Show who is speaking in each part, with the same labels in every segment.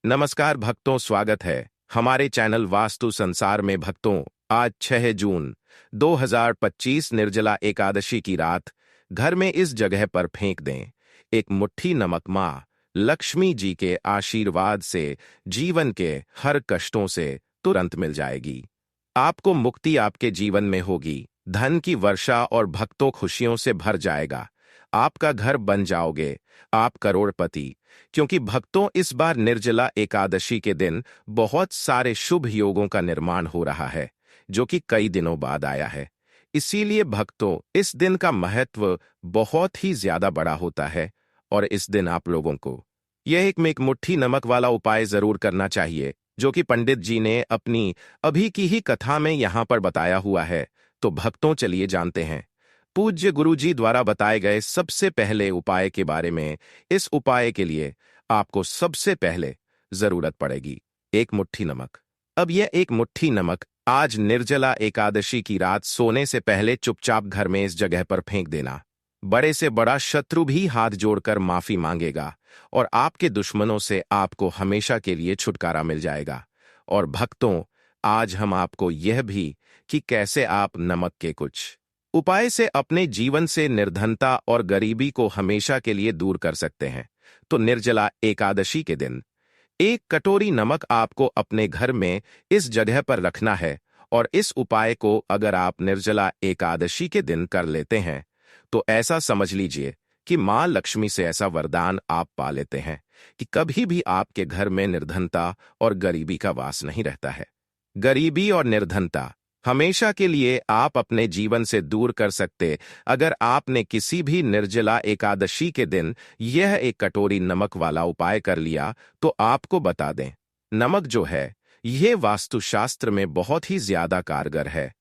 Speaker 1: नमस्कार भक्तों, स्वागत है हमारे चैनल वास्तु संसार में। भक्तों, आज 6 जून 2025 निर्जला एकादशी की रात घर में इस जगह पर फेंक दें एक मुट्ठी नमक। माँ लक्ष्मी जी के आशीर्वाद से जीवन के हर कष्टों से तुरंत मिल जाएगी। आपको मुक्ति आपके जीवन में होगी, धन की वर्षा और भक्तों खुशियों से भर जाएगा। आपका घर बन जाओगे, आप करोड़पति। क्योंकि भक्तों, इस बार निर्जला एकादशी के दिन बहुत सारे शुभ योगों का निर्माण हो रहा है, जो कि कई दिनों बाद आया है। इसीलिए भक्तों, इस दिन का महत्व बहुत ही ज्यादा बड़ा होता है और इस दिन आप लोगों को यह एक मुट्ठी नमक वाला उपाय जरूर करना चाहिए, जो कि पंडित जी ने अपनी अभी की ही कथा में यहां पर बताया हुआ है। तो भक्तों, चलिए जानते हैं पूज्य गुरु जी द्वारा बताए गए सबसे पहले उपाय के बारे में। इस उपाय के लिए आपको सबसे पहले जरूरत पड़ेगी एक मुट्ठी नमक। अब यह एक मुट्ठी नमक आज निर्जला एकादशी की रात सोने से पहले चुपचाप घर में इस जगह पर फेंक देना। बड़े से बड़ा शत्रु भी हाथ जोड़कर माफी मांगेगा और आपके दुश्मनों से आपको हमेशा के लिए छुटकारा मिल जाएगा। और भक्तों, आज हम आपको यह भी कि कैसे आप नमक के कुछ उपाय से अपने जीवन से निर्धनता और गरीबी को हमेशा के लिए दूर कर सकते हैं। तो निर्जला एकादशी के दिन एक कटोरी नमक आपको अपने घर में इस जगह पर रखना है। और इस उपाय को अगर आप निर्जला एकादशी के दिन कर लेते हैं तो ऐसा समझ लीजिए कि मां लक्ष्मी से ऐसा वरदान आप पा लेते हैं कि कभी भी आपके घर में निर्धनता और गरीबी का वास नहीं रहता है। गरीबी और निर्धनता हमेशा के लिए आप अपने जीवन से दूर कर सकते अगर आपने किसी भी निर्जला एकादशी के दिन यह एक कटोरी नमक वाला उपाय कर लिया। तो आपको बता दें, नमक जो है यह वास्तुशास्त्र में बहुत ही ज्यादा कारगर है।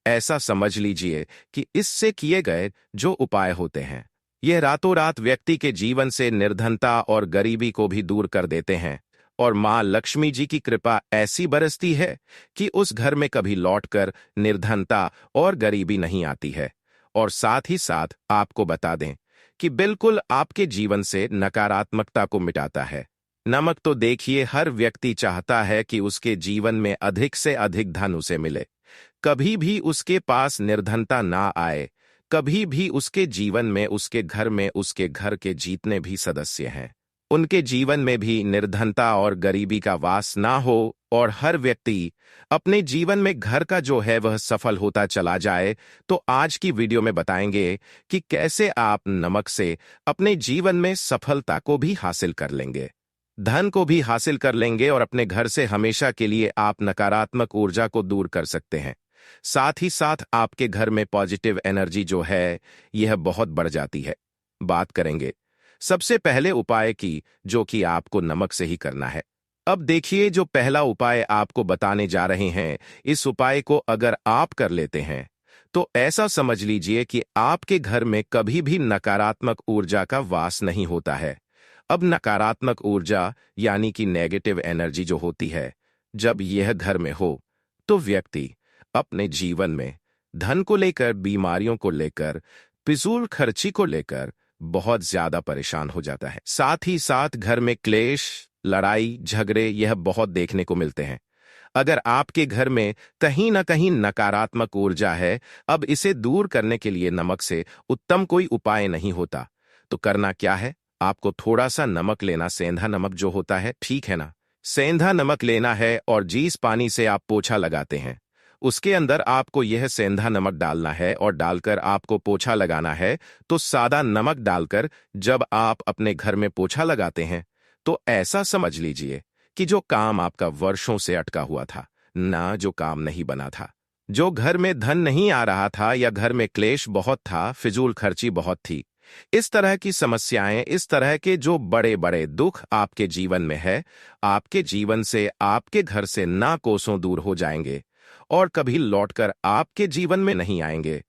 Speaker 1: ऐसा समझ लीजिए कि इससे किए गए जो उपाय होते हैं, यह रातों रात व्यक्ति के जीवन से निर्धनता और गरीबी को भी दूर कर देते हैं। और मां लक्ष्मी जी की कृपा ऐसी बरसती है कि उस घर में कभी लौटकर निर्धनता और गरीबी नहीं आती है। और साथ ही साथ आपको बता दें कि बिल्कुल आपके जीवन से नकारात्मकता को मिटाता है। नमक तो देखिए, हर व्यक्ति चाहता है कि उसके जीवन में अधिक से अधिक धन उसे मिले, कभी भी उसके पास निर्धनता ना आए, कभी भी उसके जीवन में, उसके घर में, उसके घर के जितने भी सदस्य हैं उनके जीवन में भी निर्धनता और गरीबी का वास ना हो और हर व्यक्ति अपने जीवन में घर का जो है वह सफल होता चला जाए। तो आज की वीडियो में बताएंगे कि कैसे आप नमक से अपने जीवन में सफलता को भी हासिल कर लेंगे, धन को भी हासिल कर लेंगे और अपने घर से हमेशा के लिए आप नकारात्मक ऊर्जा को दूर कर सकते हैं। साथ ही साथ आपके घर में पॉजिटिव एनर्जी जो है यह बहुत बढ़ जाती है। बात करेंगे सबसे पहले उपाय की, जो कि आपको नमक से ही करना है। अब देखिए, जो पहला उपाय आपको बताने जा रहे हैं, इस उपाय को अगर आप कर लेते हैं तो ऐसा समझ लीजिए कि आपके घर में कभी भी नकारात्मक ऊर्जा का वास नहीं होता है। अब नकारात्मक ऊर्जा यानी कि नेगेटिव एनर्जी जो होती है, जब यह घर में हो तो व्यक्ति अपने जीवन में धन को लेकर, बीमारियों को लेकर, फिजूल खर्ची को लेकर बहुत ज्यादा परेशान हो जाता है। साथ ही साथ घर में क्लेश, लड़ाई झगड़े यह बहुत देखने को मिलते हैं। अगर आपके घर में कहीं ना कहीं नकारात्मक ऊर्जा है, अब इसे दूर करने के लिए नमक से उत्तम कोई उपाय नहीं होता। तो करना क्या है, आपको थोड़ा सा नमक लेना, सेंधा नमक जो होता है, ठीक है ना, सेंधा नमक लेना है और जिस पानी से आप पोछा लगाते हैं उसके अंदर आपको यह सेंधा नमक डालना है और डालकर आपको पोछा लगाना है। तो सादा नमक डालकर जब आप अपने घर में पोछा लगाते हैं तो ऐसा समझ लीजिए कि जो काम आपका वर्षों से अटका हुआ था ना, जो काम नहीं बना था, जो घर में धन नहीं आ रहा था या घर में क्लेश बहुत था, फिजूल खर्ची बहुत थी, इस तरह की समस्याएं, इस तरह के जो बड़े बड़े दुख आपके जीवन में है, आपके जीवन से, आपके घर से ना कोसों दूर हो जाएंगे और कभी लौटकर आपके जीवन में नहीं आएंगे।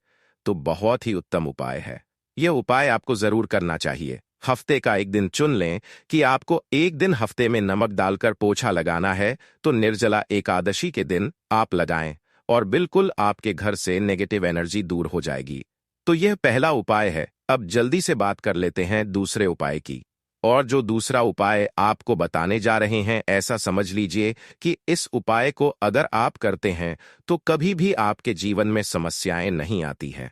Speaker 1: तो बहुत ही उत्तम उपाय है। यह उपाय आपको जरूर करना चाहिए। हफ्ते का एक दिन चुन लें कि आपको एक दिन हफ्ते में नमक डालकर पोछा लगाना है। तो निर्जला एकादशी के दिन आप लगाएं और बिल्कुल आपके घर से नेगेटिव एनर्जी दूर हो जाएगी। तो यह पहला उपाय है। अब जल्दी से बात कर लेते हैं दूसरे उपाय की। और जो दूसरा उपाय आपको बताने जा रहे हैं, ऐसा समझ लीजिए कि इस उपाय को अगर आप करते हैं तो कभी भी आपके जीवन में समस्याएं नहीं आती हैं।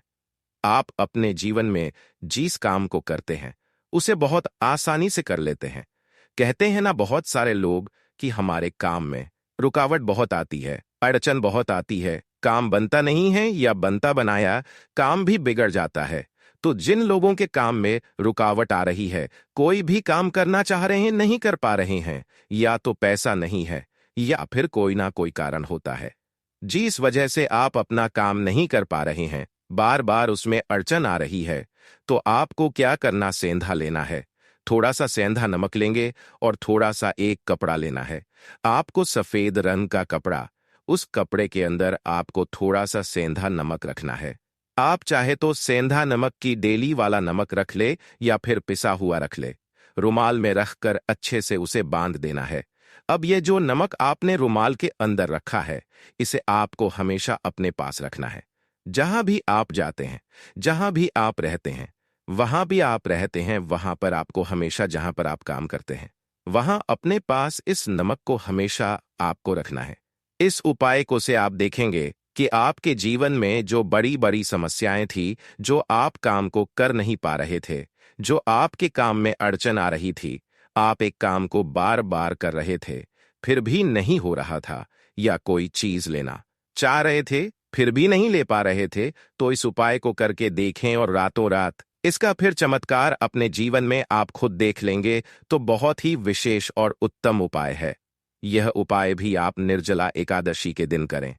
Speaker 1: आप अपने जीवन में जिस काम को करते हैं उसे बहुत आसानी से कर लेते हैं। कहते हैं ना बहुत सारे लोग कि हमारे काम में रुकावट बहुत आती है, अड़चन बहुत आती है, काम बनता नहीं है या बनता बनाया काम भी बिगड़ जाता है। तो जिन लोगों के काम में रुकावट आ रही है, कोई भी काम करना चाह रहे हैं नहीं कर पा रहे हैं, या तो पैसा नहीं है या फिर कोई ना कोई कारण होता है जिस वजह से आप अपना काम नहीं कर पा रहे हैं, बार बार उसमें अड़चन आ रही है, तो आपको क्या करना, सेंधा लेना है। थोड़ा सा सेंधा नमक लेंगे और थोड़ा सा एक कपड़ा लेना है। आपको सफेद रंग का कपड़ा, उस कपड़े के अंदर आपको थोड़ा सा सेंधा नमक रखना है। आप चाहे तो सेंधा नमक की डेली वाला नमक रख ले या फिर पिसा हुआ रख ले। रुमाल में रखकर अच्छे से उसे बांध देना है। अब ये जो नमक आपने रुमाल के अंदर रखा है, इसे आपको हमेशा अपने पास रखना है। जहां भी आप जाते हैं, जहां भी आप रहते हैं, वहां भी आप रहते हैं, वहां पर आपको हमेशा, जहां पर आप काम करते हैं, वहां अपने पास इस नमक को हमेशा आपको रखना है। इस उपाय को से आप देखेंगे कि आपके जीवन में जो बड़ी बड़ी समस्याएं थी, जो आप काम को कर नहीं पा रहे थे, जो आपके काम में अड़चन आ रही थी, आप एक काम को बार बार कर रहे थे फिर भी नहीं हो रहा था, या कोई चीज लेना चाह रहे थे फिर भी नहीं ले पा रहे थे, तो इस उपाय को करके देखें और रातों रात इसका फिर चमत्कार अपने जीवन में आप खुद देख लेंगे। तो बहुत ही विशेष और उत्तम उपाय है। यह उपाय भी आप निर्जला एकादशी के दिन करें।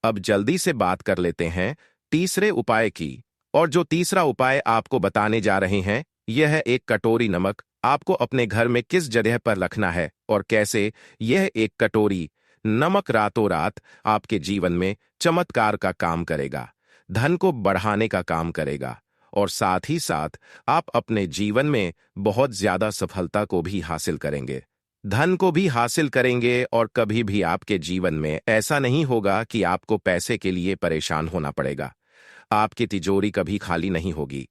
Speaker 1: अब जल्दी से बात कर लेते हैं तीसरे उपाय की। और जो तीसरा उपाय आपको बताने जा रहे हैं, यह है एक कटोरी नमक। आपको अपने घर में किस जगह पर रखना है और कैसे। यह एक कटोरी नमक रातों रात आपके जीवन में चमत्कार का काम करेगा, धन को बढ़ाने का काम करेगा, और साथ ही साथ आप अपने जीवन में बहुत ज्यादा सफलता को भी हासिल करेंगे, धन को भी हासिल करेंगे, और कभी भी आपके जीवन में ऐसा नहीं होगा कि आपको पैसे के लिए परेशान होना पड़ेगा। आपकी तिजोरी कभी खाली नहीं होगी।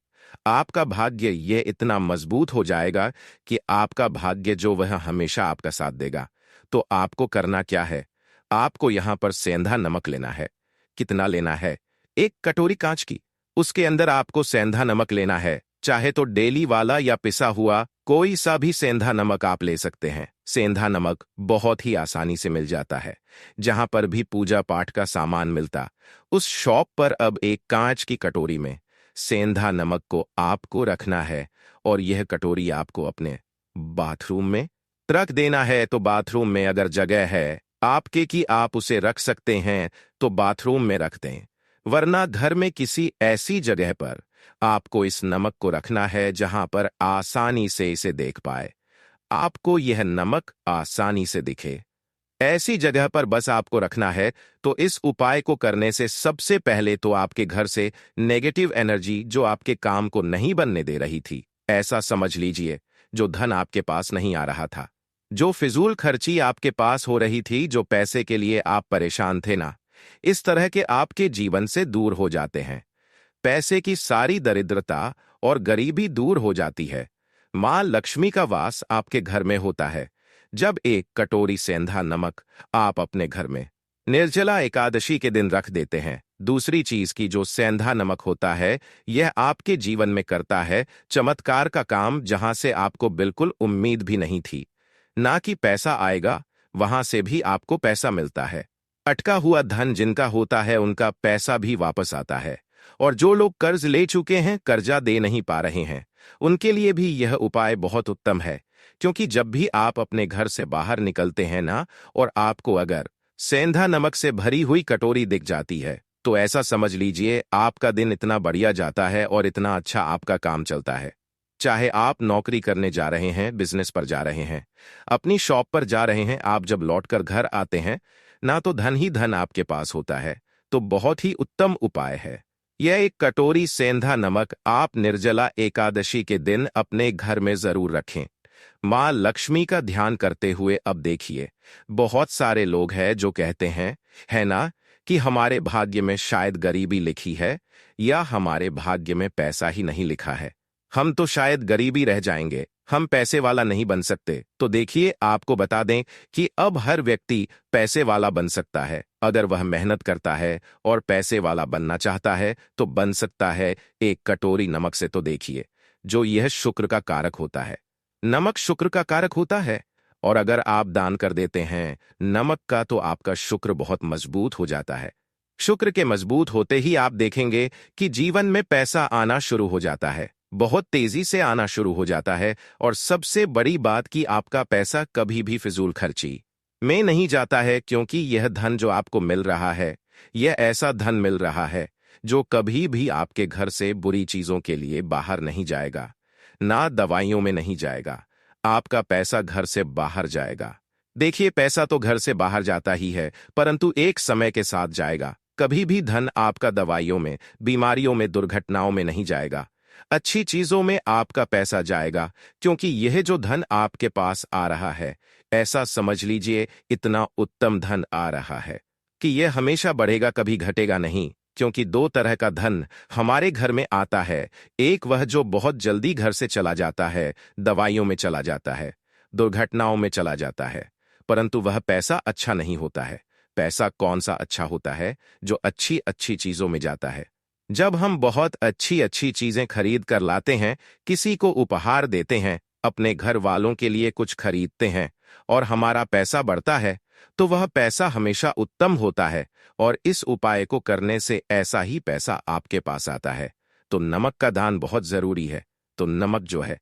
Speaker 1: आपका भाग्य ये इतना मजबूत हो जाएगा कि आपका भाग्य जो वह हमेशा आपका साथ देगा। तो आपको करना क्या है, आपको यहां पर सेंधा नमक लेना है। कितना लेना है? एक कटोरी कांच की, उसके अंदर आपको सेंधा नमक लेना है। चाहे तो डेली वाला या पिसा हुआ कोई सा भी सेंधा नमक आप ले सकते हैं। सेंधा नमक बहुत ही आसानी से मिल जाता है। जहां पर भी पूजा पाठ का सामान मिलता, उस शॉप पर अब एक कांच की कटोरी में सेंधा नमक को आपको रखना है, और यह कटोरी आपको अपने बाथरूम में रख देना है। तो बाथरूम में अगर जगह है आपके कि आप उसे रख सकते हैं, तो बाथरूम में रख दें, वरना घर में किसी ऐसी जगह पर आपको इस नमक को रखना है जहां पर आसानी से इसे देख पाए, आपको यह नमक आसानी से दिखे। ऐसी जगह पर बस आपको रखना है। तो इस उपाय को करने से सबसे पहले तो आपके घर से नेगेटिव एनर्जी, जो आपके काम को नहीं बनने दे रही थी, ऐसा समझ लीजिए, जो धन आपके पास नहीं आ रहा था, जो फिजूल खर्ची आपके पास हो रही थी, जो पैसे के लिए आप परेशान थे ना, इस तरह के आपके जीवन से दूर हो जाते हैं। पैसे की सारी दरिद्रता और गरीबी दूर हो जाती है। मां लक्ष्मी का वास आपके घर में होता है जब एक कटोरी सेंधा नमक आप अपने घर में निर्जला एकादशी के दिन रख देते हैं। दूसरी चीज की जो सेंधा नमक होता है, यह आपके जीवन में करता है चमत्कार का काम, जहां से आपको बिल्कुल उम्मीद भी नहीं थी। ना कि पैसा आएगा, वहां से भी आपको पैसा मिलता है। अटका हुआ धन जिनका होता है, उनका पैसा भी वापस आता है। और जो लोग कर्ज ले चुके हैं, कर्जा दे नहीं पा रहे हैं, उनके लिए भी यह उपाय बहुत उत्तम है। क्योंकि जब भी आप अपने घर से बाहर निकलते हैं ना, और आपको अगर सेंधा नमक से भरी हुई कटोरी दिख जाती है, तो ऐसा समझ लीजिए आपका दिन इतना बढ़िया जाता है और इतना अच्छा आपका काम चलता है। चाहे आप नौकरी करने जा रहे हैं, बिजनेस पर जा रहे हैं, अपनी शॉप पर जा रहे हैं, आप जब लौटकर घर आते हैं ना, तो धन ही धन आपके पास होता है। तो बहुत ही उत्तम उपाय है यह। एक कटोरी सेंधा नमक आप निर्जला एकादशी के दिन अपने घर में जरूर रखें, मां लक्ष्मी का ध्यान करते हुए। अब देखिए, बहुत सारे लोग हैं जो कहते हैं, है ना, कि हमारे भाग्य में शायद गरीबी लिखी है, या हमारे भाग्य में पैसा ही नहीं लिखा है, हम तो शायद गरीबी रह जाएंगे, हम पैसे वाला नहीं बन सकते, तो देखिए आपको बता दें कि अब हर व्यक्ति पैसे वाला बन सकता है। अगर वह मेहनत करता है और पैसे वाला बनना चाहता है तो बन सकता है। एक कटोरी नमक से तो देखिए, जो यह शुक्र का कारक होता है। नमक शुक्र का कारक होता है, और अगर आप दान कर देते हैं नमक का तो आपका शुक्र बहुत मजबूत हो जाता है। शुक्र के मजबूत होते ही आप देखेंगे कि जीवन में पैसा आना शुरू हो जाता है, बहुत तेजी से आना शुरू हो जाता है। और सबसे बड़ी बात कि आपका पैसा कभी भी फिजूल खर्ची में नहीं जाता है, क्योंकि यह धन जो आपको मिल रहा है, यह ऐसा धन मिल रहा है जो कभी भी आपके घर से बुरी चीजों के लिए बाहर नहीं जाएगा, ना दवाइयों में नहीं जाएगा। आपका पैसा घर से बाहर जाएगा। देखिए, पैसा तो घर से बाहर जाता ही है, परंतु एक समय के साथ जाएगा। कभी भी धन आपका दवाइयों में, बीमारियों में, दुर्घटनाओं में नहीं जाएगा। अच्छी चीजों में आपका पैसा जाएगा, क्योंकि यह जो धन आपके पास आ रहा है, ऐसा समझ लीजिए इतना उत्तम धन आ रहा है कि यह हमेशा बढ़ेगा, कभी घटेगा नहीं। क्योंकि दो तरह का धन हमारे घर में आता है। एक वह जो बहुत जल्दी घर से चला जाता है, दवाइयों में चला जाता है, दुर्घटनाओं में चला जाता है, परंतु वह पैसा अच्छा नहीं होता है। पैसा कौन सा अच्छा होता है? जो अच्छी अच्छी चीजों में जाता है। जब हम बहुत अच्छी अच्छी चीजें खरीद कर लाते हैं, किसी को उपहार देते हैं, अपने घर वालों के लिए कुछ खरीदते हैं, और हमारा पैसा बढ़ता है, तो वह पैसा हमेशा उत्तम होता है। और इस उपाय को करने से ऐसा ही पैसा आपके पास आता है। तो नमक का दान बहुत जरूरी है। तो नमक जो है,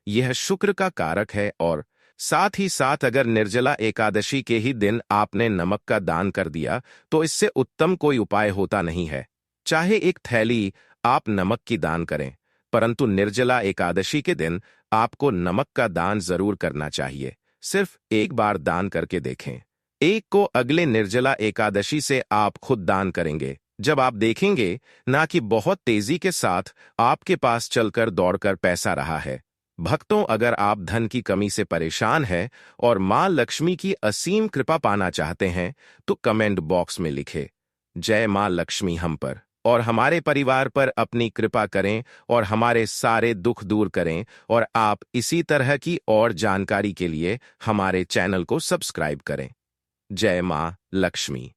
Speaker 1: यह शुक्र का कारक है। और साथ ही साथ अगर निर्जला एकादशी के ही दिन आपने नमक का दान कर दिया, तो इससे उत्तम कोई उपाय होता नहीं है। चाहे एक थैली आप नमक की दान करें, परंतु निर्जला एकादशी के दिन आपको नमक का दान जरूर करना चाहिए। सिर्फ एक बार दान करके देखें। एक को अगले निर्जला एकादशी से आप खुद दान करेंगे। जब आप देखेंगे ना कि बहुत तेजी के साथ आपके पास चलकर दौड़कर पैसा रहा है। भक्तों, अगर आप धन की कमी से परेशान हैं और मां लक्ष्मी की असीम कृपा पाना चाहते हैं, तो कमेंट बॉक्स में लिखें, जय मां लक्ष्मी हम पर और हमारे परिवार पर अपनी कृपा करें और हमारे सारे दुख दूर करें। और आप इसी तरह की और जानकारी के लिए हमारे चैनल को सब्सक्राइब करें। जय मां लक्ष्मी।